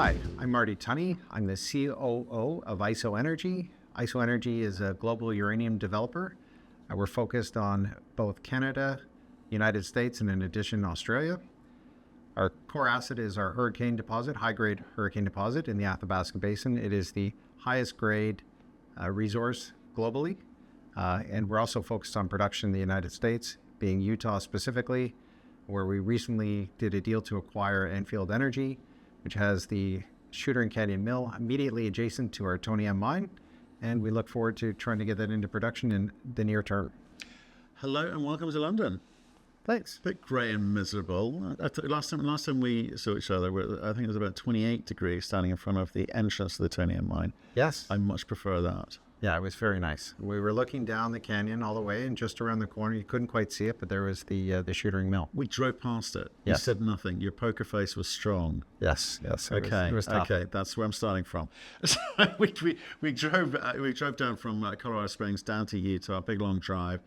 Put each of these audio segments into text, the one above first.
Hi, I'm Marty Tunney. I'm the COO of IsoEnergy. IsoEnergy is a global uranium developer. We're focused on both Canada, United States, and in addition, Australia. Our core asset is our hurricane deposit, high-grade hurricane deposit in the Athabasca Basin. It is the highest grade resource globally. And we're also focused on production in the United States, being Utah specifically, where we recently did a deal to acquire Anfield Energy, which has the Shootaring Canyon Mill immediately adjacent to our Tunney mine. And we look forward to trying to get that into production in the near term. Hello and welcome to London. Thanks. A bit grey and miserable. Last time we saw each other, I think it was about 28 degrees standing in front of the entrance to the Tunney mine. Yes. I much prefer that. Yeah, it was very nice. We were looking down the canyon all the way, and just around the corner, you couldn't quite see it, but there was the Shootaring Mill. We drove past it. Yes. You said nothing. Your poker face was strong. Yes. Okay. It was tough. Okay. That's where I'm starting from. So we drove down from Colorado Springs down to Utah, a big long drive,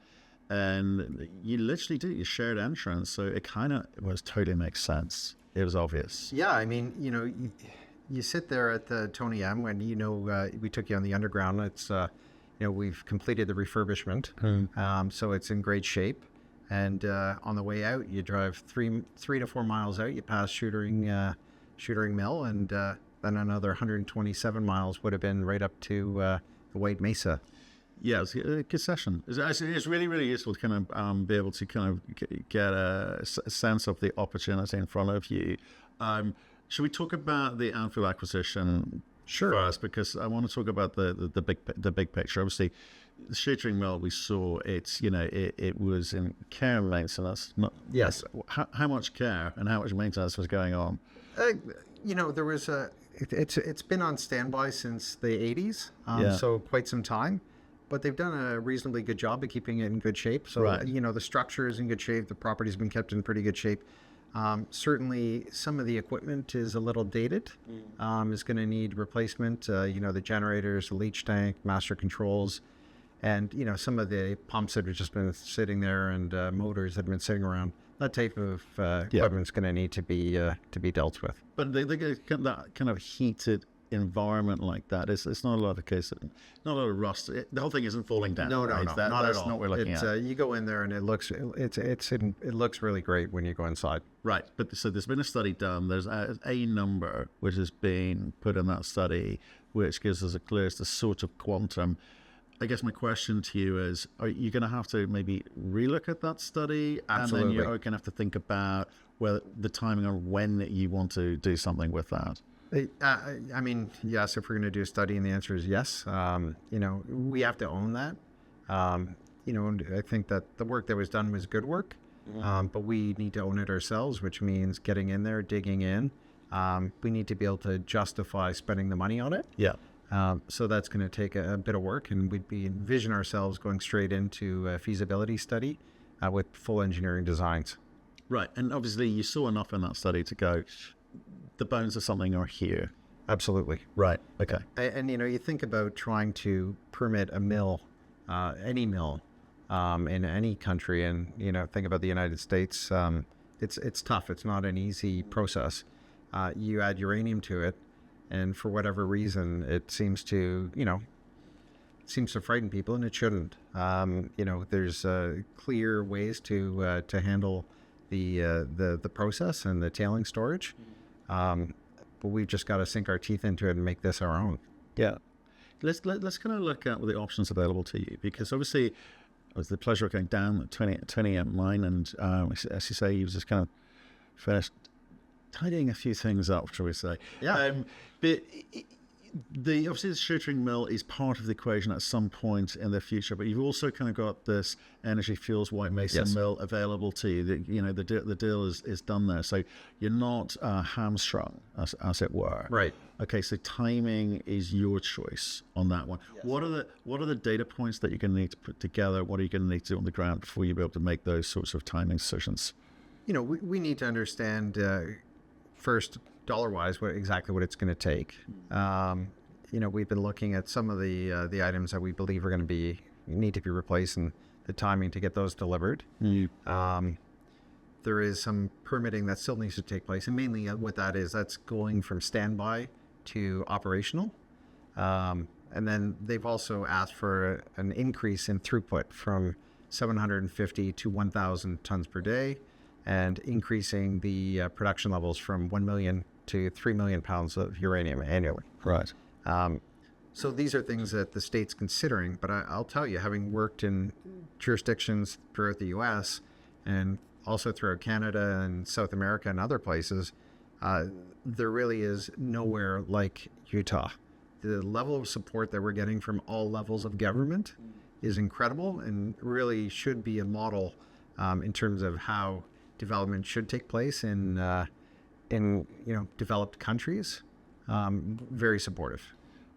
and you literally did your shared entrance. So it kind of totally makes sense. It was obvious. Yeah, I mean, you sit there at the Tunney when we took you on the underground. It's we've completed the refurbishment, so it's in great shape. And on the way out, you drive three to 4 miles out. You pass Shootaring Mill, and then another 127 miles would have been right up to the White Mesa. Yeah, it's a good session. It's really, really useful to kind of be able to kind of get a sense of the opportunity in front of you. Should we talk about the Anfield acquisition first? Because I want to talk about the big picture. Obviously, the Shootaring Mill we saw, it was in care and maintenance. Yes. How much care and how much maintenance was going on? There was it's been on standby since the 80s, so quite some time. But they've done a reasonably good job of keeping it in good shape. So, right. The structure is in good shape. The property's been kept in pretty good shape. Certainly, some of the equipment is a little dated. Is going to need replacement. The generators, the leach tank, master controls, and some of the pumps that have just been sitting there, and motors that have been sitting around. That type of equipment's going to need to be dealt with. But they get that kind of heated environment like that. It's not a lot of cases, not a lot of rust. The whole thing isn't falling down. No, right? not that's at all. That's not what we're looking at. You go in there and it looks really great when you go inside. Right, but so there's been a study done. There's a number which has been put in that study, which gives us a clue as to sort of quantum. I guess my question to you is: are you going to have to maybe relook at that study, Absolutely. and then you're going to have to think about whether the timing of when you want to do something with that? I mean, yes, if we're going to do a study, and the answer is yes. We have to own that. I think that the work that was done was good work, but we need to own it ourselves, which means getting in there, digging in. We need to be able to justify spending the money on it. Yeah. So that's going to take a bit of work, and we'd envision ourselves going straight into a feasibility study with full engineering designs. Right, and obviously you saw enough in that study to go, the bones of something are here. Absolutely. Right. Okay. And you think about trying to permit a mill, any mill, in any country, and think about the United States. It's tough. It's not an easy process. You add uranium to it, and for whatever reason, it seems to frighten people, and it shouldn't. There's clear ways to handle the process and the tailing storage. But we've just got to sink our teeth into it and make this our own. Yeah. Let's kind of look at the options available to you, because obviously it was the pleasure of going down the Tunney mine, and as you say, you was just kind of finished tidying a few things up, shall we say. Yeah. But obviously the Shootaring Mill is part of the equation at some point in the future, but you've also kind of got this Energy Fuels White Mesa Mill available to you. The deal is done there, so you're not hamstrung, as it were. Right. Okay, so timing is your choice on that one. Yes. What are the data points that you're going to need to put together? What are you going to need to do on the ground before you be able to make those sorts of timing decisions? We need to understand first, dollar-wise, exactly what it's going to take. We've been looking at some of the items that we believe are going to need to be replaced, and the timing to get those delivered. there is some permitting that still needs to take place. And mainly what that is, that's going from standby to operational. And then they've also asked for an increase in throughput from 750 to 1,000 tons per day, and increasing the production levels from 1 million to 3 million pounds of uranium annually. Right. So these are things that the state's considering, but I'll tell you, having worked in jurisdictions throughout the U.S. and also throughout Canada and South America and other places, there really is nowhere like Utah. The level of support that we're getting from all levels of government is incredible, and really should be a model in terms of how development should take place in developed countries. Very supportive.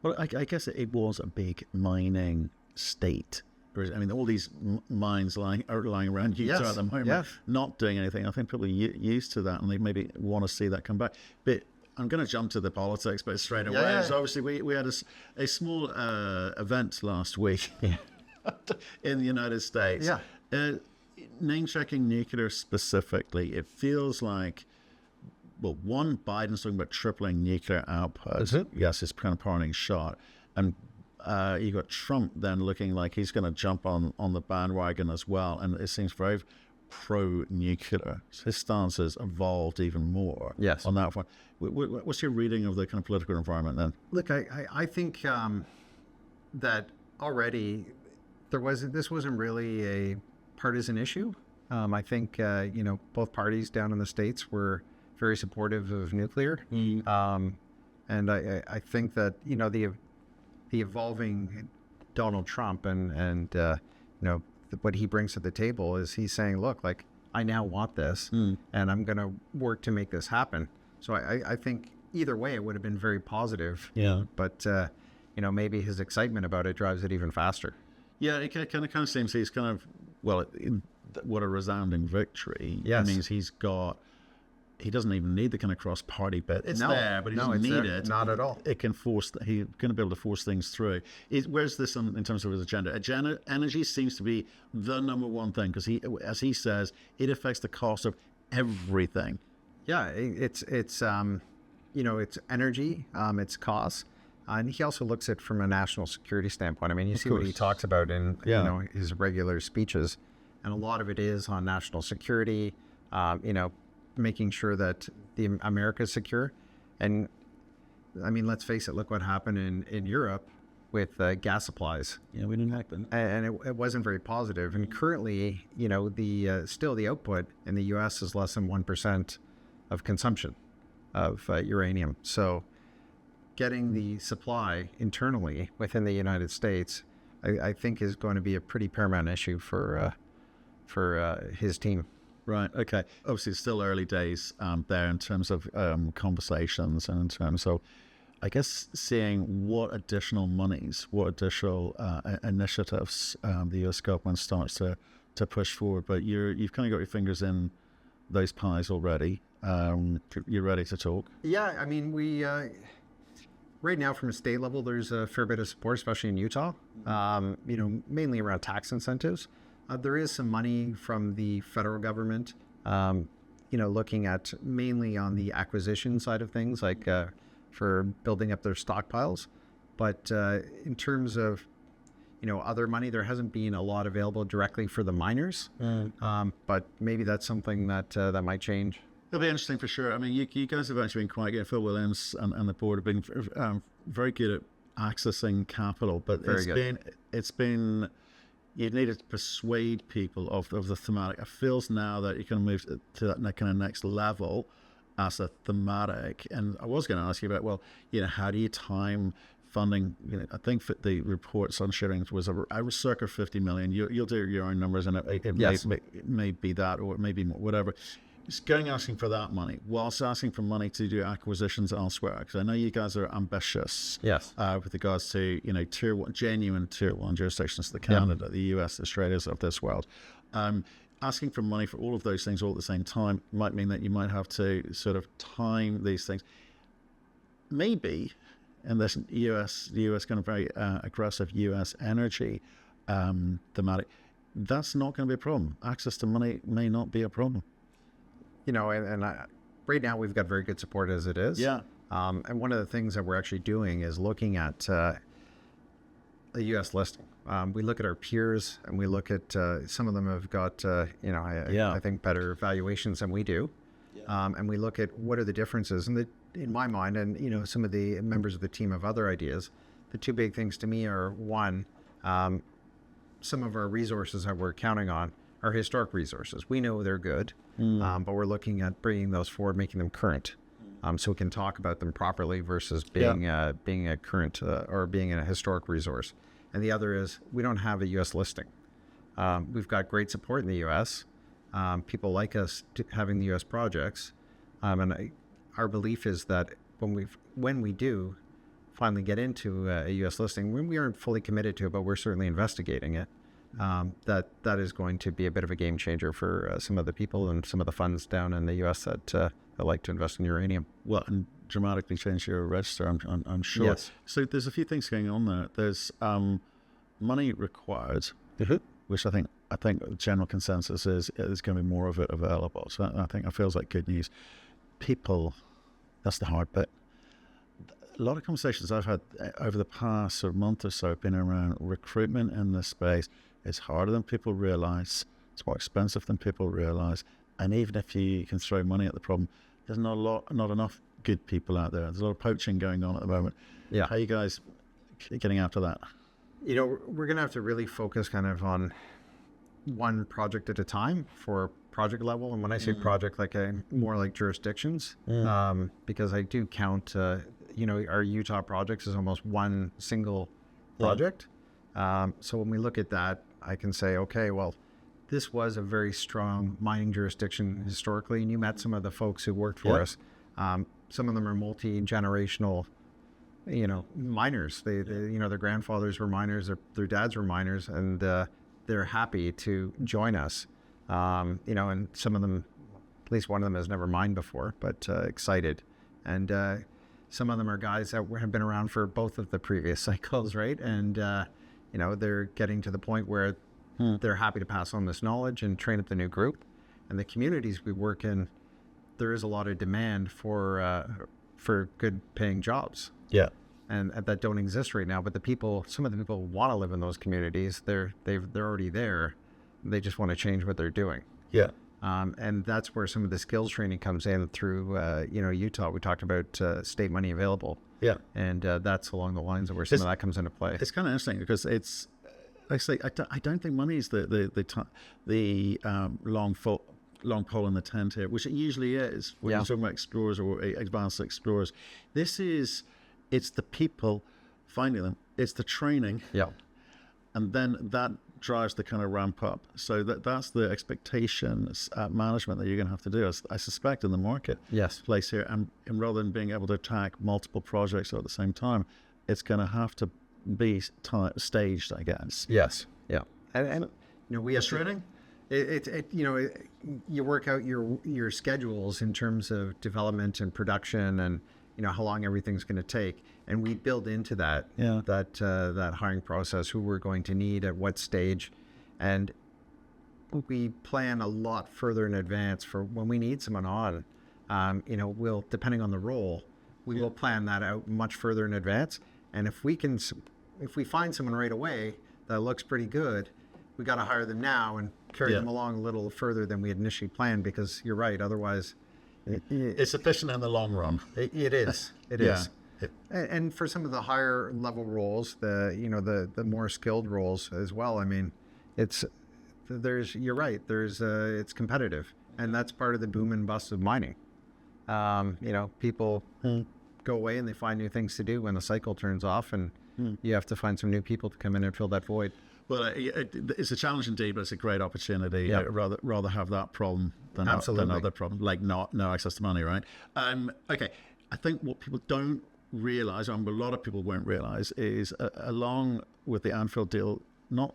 Well, I guess it was a big mining state. I mean, all these mines lying around Utah at the moment, not doing anything. I think people are used to that, and they maybe want to see that come back. But I'm going to jump to the politics, but straight away. Yeah. So obviously, we had a small event last week in the United States. Yeah. Name-checking nuclear specifically, it feels like, well, one, Biden's talking about tripling nuclear output. Is it? Yes, it's kind of parting shot. And you got Trump then looking like he's going to jump on the bandwagon as well. And it seems very pro-nuclear. His stance has evolved even more on that one. What's your reading of the kind of political environment then? Look, I think that already this wasn't really a partisan issue. I think, both parties down in the States were very supportive of nuclear. And I think that, the evolving Donald Trump and what he brings to the table is he's saying, look, like, I now want this and I'm going to work to make this happen. So I think either way it would have been very positive. Yeah. But, maybe his excitement about it drives it even faster. Yeah, it kind of seems he's kind of, what a resounding victory. Yes. It means he doesn't even need the kind of cross-party bit. It's there, but he doesn't need it. Not at all. It can he's going to be able to force things through. Where's this in terms of his agenda? Energy seems to be the number one thing, because as he says, it affects the cost of everything. Yeah, it's energy, it's costs. And he also looks at it from a national security standpoint. I mean, you see what he talks about in his regular speeches, and a lot of it is on national security, making sure that America is secure. And I mean, let's face it, look what happened in Europe with gas supplies. Yeah, we didn't like that. And it wasn't very positive. And currently, still the output in the U.S. is less than 1% of consumption of uranium. So getting the supply internally within the United States, I think is going to be a pretty paramount issue for his team. Right. Okay. Obviously, it's still early days there in terms of conversations, and in terms of, I guess, seeing what additional monies, what additional initiatives the U.S. government starts to push forward. But you've kind of got your fingers in those pies already. You're ready to talk. Yeah. I mean, we right now from a state level, there's a fair bit of support, especially in Utah. Mainly around tax incentives. There is some money from the federal government, looking at mainly on the acquisition side of things, like for building up their stockpiles. But in terms of, other money, there hasn't been a lot available directly for the miners. But maybe that's something that might change. It'll be interesting for sure. I mean, you guys have actually been quite good. Phil Williams and the board have been very good at accessing capital, but it's been you need to persuade people of the thematic. It feels now that you can move to that kind of next level as a thematic. And I was going to ask you about, how do you time funding? I think the reports on sharing was a circa 50 million. You'll do your own numbers, and it may be that, or it may be more, whatever. It's asking for that money whilst asking for money to do acquisitions elsewhere, because I know you guys are ambitious. Yes. With regards to genuine tier one jurisdictions, the Canada, the US, the Australias of this world. Asking for money for all of those things all at the same time might mean that you might have to sort of time these things. Maybe in this the US kind of very aggressive US energy thematic, that's not going to be a problem. Access to money may not be a problem. right now we've got very good support as it is. Yeah. And one of the things that we're actually doing is looking at a U.S. listing. We look at our peers, and we look at some of them have got, I think better valuations than we do. And we look at what are the differences. And in my mind, and some of the members of the team have other ideas. The two big things to me are, one, some of our resources that we're counting on are historic resources. We know they're good, but we're looking at bringing those forward, making them current. So we can talk about them properly versus being a current or being a historic resource. And the other is we don't have a U.S. listing. We've got great support in the U.S. People like us having the U.S. projects. And our belief is that when we do finally get into a U.S. listing, when we aren't fully committed to it, but we're certainly investigating it, that is going to be a bit of a game changer for some of the people and some of the funds down in the U.S. that like to invest in uranium. Well, and dramatically change your register, I'm sure. Yes. So there's a few things going on there. There's money required, which I think the general consensus is there's going to be more of it available. So I think it feels like good news. People, that's the hard bit. A lot of conversations I've had over the past sort of month or so have been around recruitment in this space. It's harder than people realize. It's more expensive than people realize. And even if you can throw money at the problem, there's not enough good people out there. There's a lot of poaching going on at the moment. Yeah. How are you guys getting after that? We're going to have to really focus kind of on one project at a time for project level. And when I say project, more like jurisdictions, because I do count, our Utah projects is almost one single project. So when we look at that, I can say, okay, well, this was a very strong mining jurisdiction historically, and you met some of the folks who worked for us. Some of them are multi-generational, miners. They their grandfathers were miners, their dads were miners, and they're happy to join us. And some of them, at least one of them has never mined before, but excited. And some of them are guys that have been around for both of the previous cycles, right? And, they're getting to the point where they're happy to pass on this knowledge and train up the new group. And the communities we work in, there is a lot of demand for good paying jobs. Yeah. And that don't exist right now. But some of the people want to live in those communities. They're already there. They just want to change what they're doing. Yeah. And that's where some of the skills training comes in through, Utah. We talked about state money available. Yeah. And that's along the lines of where some of that comes into play. It's kind of interesting because it's, like I say, I don't think money is the long pole in the tent here, which it usually is when you're talking about explorers or advanced explorers. It's the people finding them. It's the training. Yeah. And then that drives the kind of ramp up. So that's the expectations management that you're going to have to do, I suspect, in the marketplace here. And rather than being able to attack multiple projects at the same time, it's going to have to be staged, I guess. Yes. Yeah. And we have training. You work out your schedules in terms of development and production, and how long everything's going to take, and we build into that that hiring process who we're going to need at what stage, and we plan a lot further in advance for when we need someone on. We'll, depending on the role, we will plan that out much further in advance. And if we find someone right away that looks pretty good, we got to hire them now and carry them along a little further than we had initially planned, because you're right, otherwise it's efficient in the long run. It is. It is. And for some of the higher level roles, the more skilled roles as well, I mean, you're right, it's competitive, and that's part of the boom and bust of mining. People go away and they find new things to do when the cycle turns off, and you have to find some new people to come in and fill that void. Well, it's a challenge indeed, but it's a great opportunity. Yeah. Rather have that problem than other problem, like no access to money, right? Okay, I think what people don't realize, and a lot of people won't realize, is along with the Anfield deal,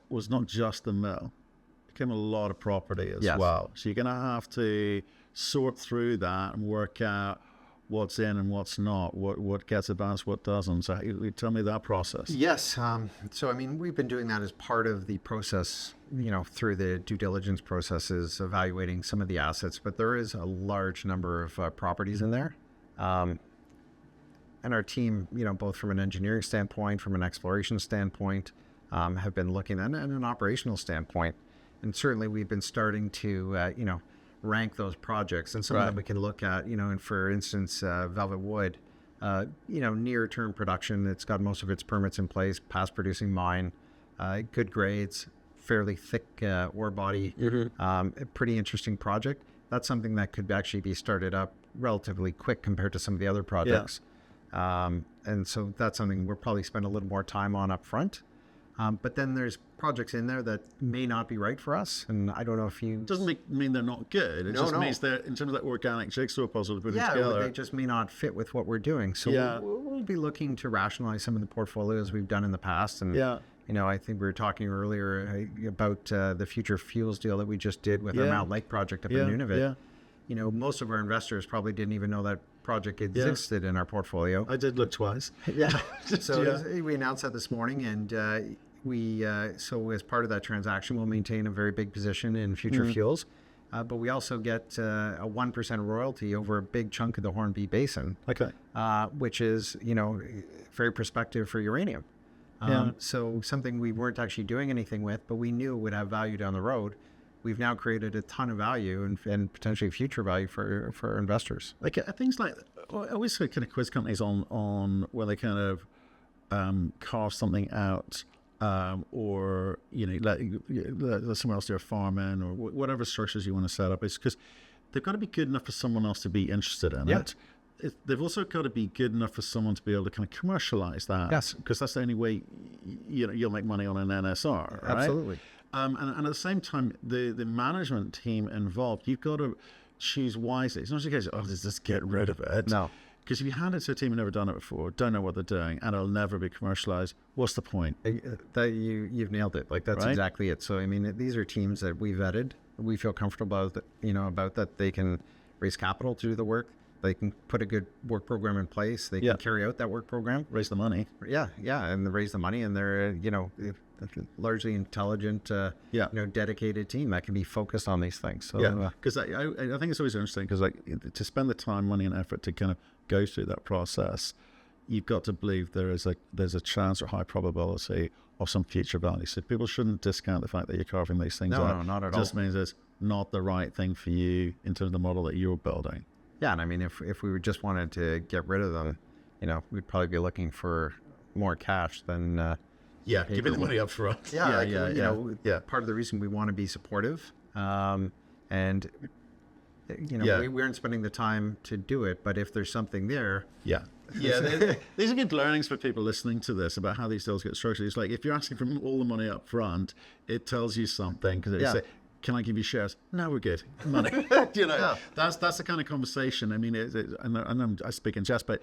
was not just the mill, it became a lot of property as well. So you're going to have to sort through that and work out what's in and what's not, what gets advanced, what doesn't. So you tell me that process. Yes. So, I mean, we've been doing that as part of the process, through the due diligence processes, evaluating some of the assets, but there is a large number of properties in there. And our team, both from an engineering standpoint, from an exploration standpoint, have been looking at an operational standpoint. And certainly we've been starting to, rank those projects. And some of them we can look at, and for instance, Velvet Wood, near-term production. It's got most of its permits in place, past producing mine, good grades, fairly thick ore body, a pretty interesting project. That's something that could actually be started up relatively quick compared to some of the other projects. And so that's something we'll probably spend a little more time on up front. But then there's projects in there that may not be right for us. And I don't know if you... It doesn't mean they're not good. It just means they're, in terms of that organic jigsaw puzzle to put it together. They just may not fit with what we're doing. So we'll be looking to rationalize some of the portfolios we've done in the past. And, I think we were talking earlier about the future fuels deal that we just did with our Mount Lake project up in Nunavut. Most of our investors probably didn't even know that project existed in our portfolio. I did look twice. So we announced that this morning, and so as part of that transaction, we'll maintain a very big position in future fuels, but we also get a 1% royalty over a big chunk of the Hornby Basin, which is very prospective for uranium. So something we weren't actually doing anything with, but we knew would have value down the road. We've now created a ton of value and potentially future value for our investors. Like things like, I always kind of quiz companies on where they kind of carve something out, or let someone else do a farm in, or whatever structures you want to set up. It's because they've got to be good enough for someone else to be interested in it. They've also got to be good enough for someone to be able to kind of commercialize that. Yes, because that's the only way you'll make money on an NSR. Right? Absolutely. And at the same time, the management team involved, you've got to choose wisely. It's not just a case of, just get rid of it. No. Because if you hand it to a team who've never done it before, don't know what they're doing, and it'll never be commercialized, what's the point? You've nailed it. Like, that's exactly it. So, I mean, these are teams that we vetted. We feel comfortable about that they can raise capital to do the work. They can put a good work program in place. They can carry out that work program. Raise the money. Yeah, and they raise the money, and they're, largely intelligent, dedicated team that can be focused on these things. So, because I think it's always interesting because to spend the time, money, and effort to kind of go through that process, you've got to believe there's a chance or high probability of some future value. So people shouldn't discount the fact that you're carving these things out. No, not at all. It just means it's not the right thing for you in terms of the model that you're building. Yeah, and I mean, if we just wanted to get rid of them, we'd probably be looking for more cash than... give me the money up front. Part of the reason we want to be supportive, and we aren't spending the time to do it. But if there's something there, these are good learnings for people listening to this about how these deals get structured. It's like if you're asking for all the money up front, it tells you something because they say, "Can I give you shares?" No, we're good. Money. That's the kind of conversation. I mean, I speak in jest, but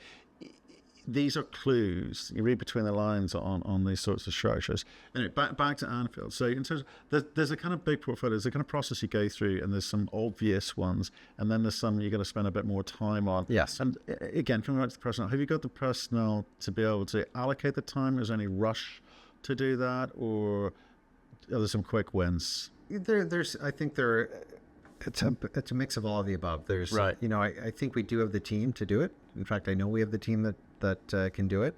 these are clues. You read between the lines on these sorts of structures. Anyway, back to Anfield. So in terms of, there's a kind of big portfolio. There's a kind of process you go through, and there's some obvious ones, and then there's some you're going to spend a bit more time on. Yes. And again, coming back to the personnel, have you got the personnel to be able to allocate the time? Is there any rush to do that, or are there some quick wins? I think it's a mix of all of the above. There's, I think we do have the team to do it. In fact, I know we have the team that can do it.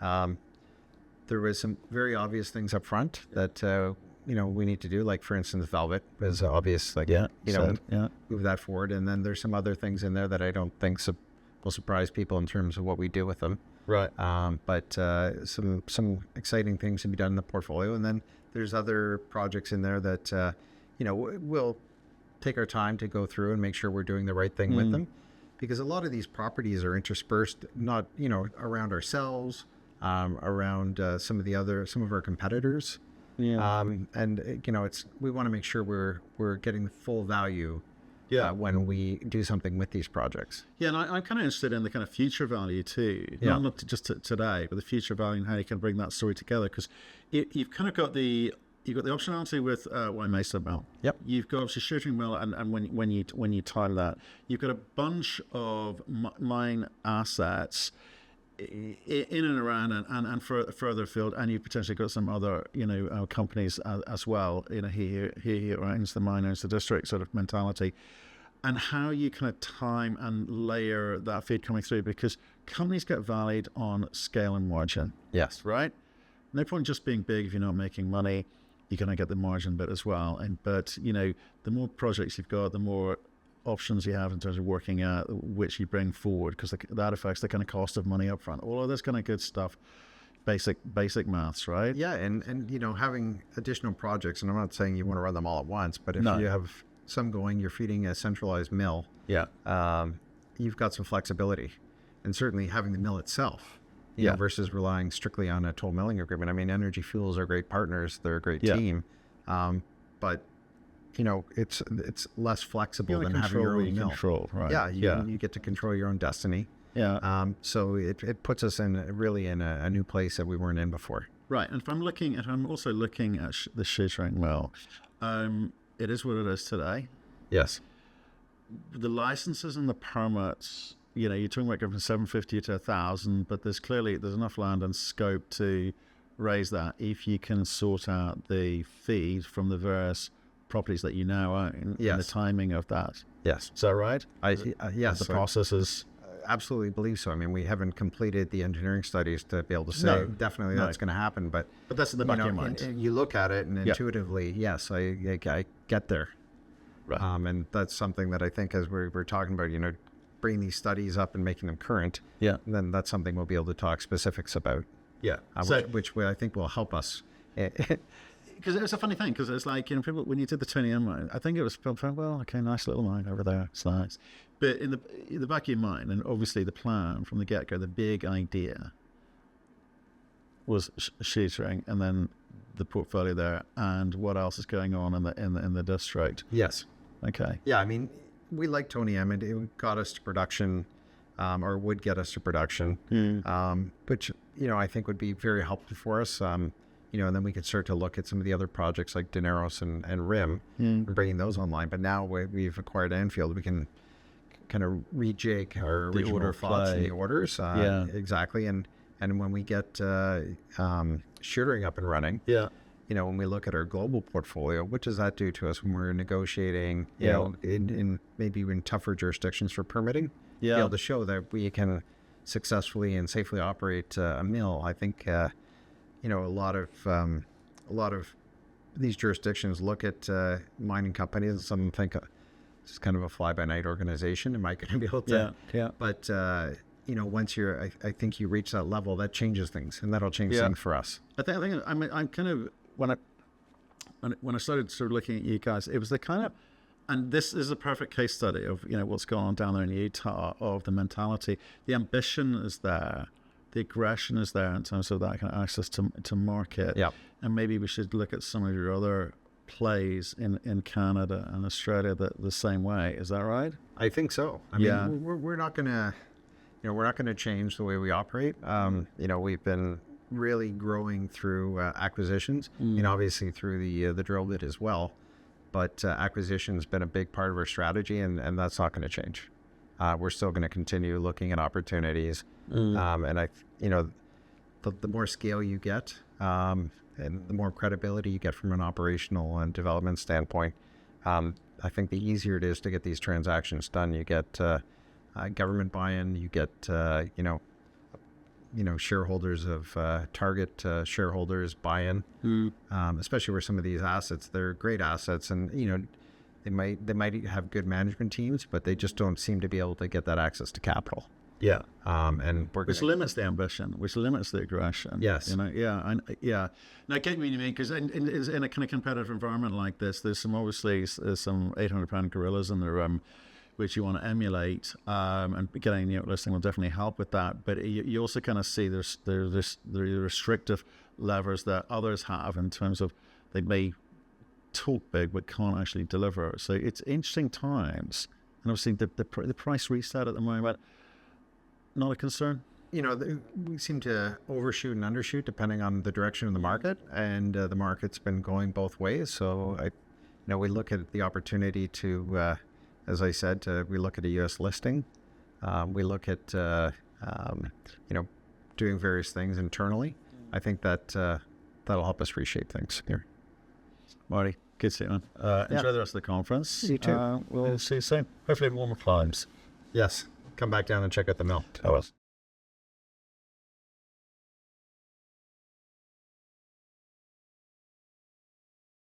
There was some very obvious things up front that we need to do. Like, for instance, Velvet is obvious. Like, move that forward. And then there's some other things in there that I don't think will surprise people in terms of what we do with them. Right. But some exciting things to be done in the portfolio. And then there's other projects in there that we'll take our time to go through and make sure we're doing the right thing with them. Because a lot of these properties are interspersed, not, around ourselves, around some of our competitors. Yeah. We want to make sure we're getting the full value when we do something with these projects. Yeah, and I'm kind of interested in the kind of future value too. Not just today, but the future value and how you can bring that story together. Because you've kind of got the optionality with White Mesa Mill. Yep. You've got obviously Shootaring Mill, and when you time that, you've got a bunch of mine assets in and around and further afield, and you've potentially got some other, companies as well, here owns the mine, owns the district sort of mentality, and how you kind of time and layer that feed coming through, because companies get valued on scale and margin. Yes. Right? No point just being big if you're not making money. You're going to get the margin bit as well. But the more projects you've got, the more options you have in terms of working out which you bring forward, because that affects the kind of cost of money up front. All of this kind of good stuff, basic maths, right? Yeah, and having additional projects, and I'm not saying you want to run them all at once, but if you have some going, you're feeding a centralized mill. Yeah. You've got some flexibility, and certainly having the mill itself, versus relying strictly on a toll milling agreement. I mean, Energy Fuels are great partners; they're a great team, but it's less flexible than having your own mill. Control, right? Yeah, you get to control your own destiny. Yeah. So it puts us in a new place that we weren't in before. Right. And if I'm also looking at the Shootaring Mill, it is what it is today. Yes. The licenses and the permits, you're talking about going from 750 to 1,000, but there's enough land and scope to raise that if you can sort out the feed from the various properties that you now own, and the timing of that. Yes. Is that right? Yes. The process is... Absolutely believe so. I mean, we haven't completed the engineering studies to be able to say definitely that's going to happen, but that's in the back of your mind. And you look at it and intuitively, yes, I get there. Right. And that's something that I think, as we're talking about, bringing these studies up and making them current. Yeah. Then that's something we'll be able to talk specifics about. Yeah. Which I think will help us. Because it's a funny thing, because it's like, people, when you did the Tunney mine, I think it was, well, okay, nice little mine over there, it's nice. But in the back of your mind, and obviously the plan from the get-go, the big idea was Shootaring, and then the portfolio there, and what else is going on in the district. Yes. Okay. Yeah, I mean, we like Tony M. It got us to production, or would get us to production, which, I think would be very helpful for us. And then we could start to look at some of the other projects like Daneros and Rim, and bringing those online. But now we've acquired Anfield, we can kind of rejig our original thoughts and the orders. Exactly. And when we get Shootaring up and running, when we look at our global portfolio, what does that do to us when we're negotiating, in maybe in tougher jurisdictions for permitting? Be able to show that we can successfully and safely operate a mill. I think, a lot of these jurisdictions look at mining companies, and some think it's kind of a fly-by-night organization. Am I going to be able to? Yeah. But once I think you reach that level, that changes things, and that'll change things for us. I think I'm kind of when I started sort of looking at you guys, it was the kind of, and this is a perfect case study of what's going on down there in Utah, of the mentality, the ambition is there. The aggression is there in terms of that kind of access to market. Yeah. And maybe we should look at some of your other plays in Canada and Australia the same way. Is that right? I think so. I mean, we're not going to change the way we operate. We've been really growing through acquisitions, and obviously through the drill bit as well. But acquisition's been a big part of our strategy, and that's not going to change. We're still going to continue looking at opportunities. And the more scale you get, and the more credibility you get from an operational and development standpoint, I think the easier it is to get these transactions done. You get government buy-in, you get shareholders of target shareholders buy-in, especially where some of these assets, they're great assets, and they might have good management teams, but they just don't seem to be able to get that access to capital. Yeah. And which limits the ambition, which limits the aggression. Yes. Now, I get what you mean, because in a kind of competitive environment like this, there's some 800-pound gorillas in the room, which you want to emulate, and getting listing will definitely help with that. But you also kind of see there's restrictive levers that others have in terms of they may talk big but can't actually deliver. So it's interesting times, and obviously the price reset at the moment, not a concern. We seem to overshoot and undershoot depending on the direction of the market, and the market's been going both ways. So we look at the opportunity to, as I said, we look at a U.S. listing. We look at doing various things internally. I think that that'll help us reshape things here. Marty, good to see you, man. Enjoy the rest of the conference. You too. We'll see you soon. Hopefully warmer climes. Yes. Come back down and check out the mill. Tell us.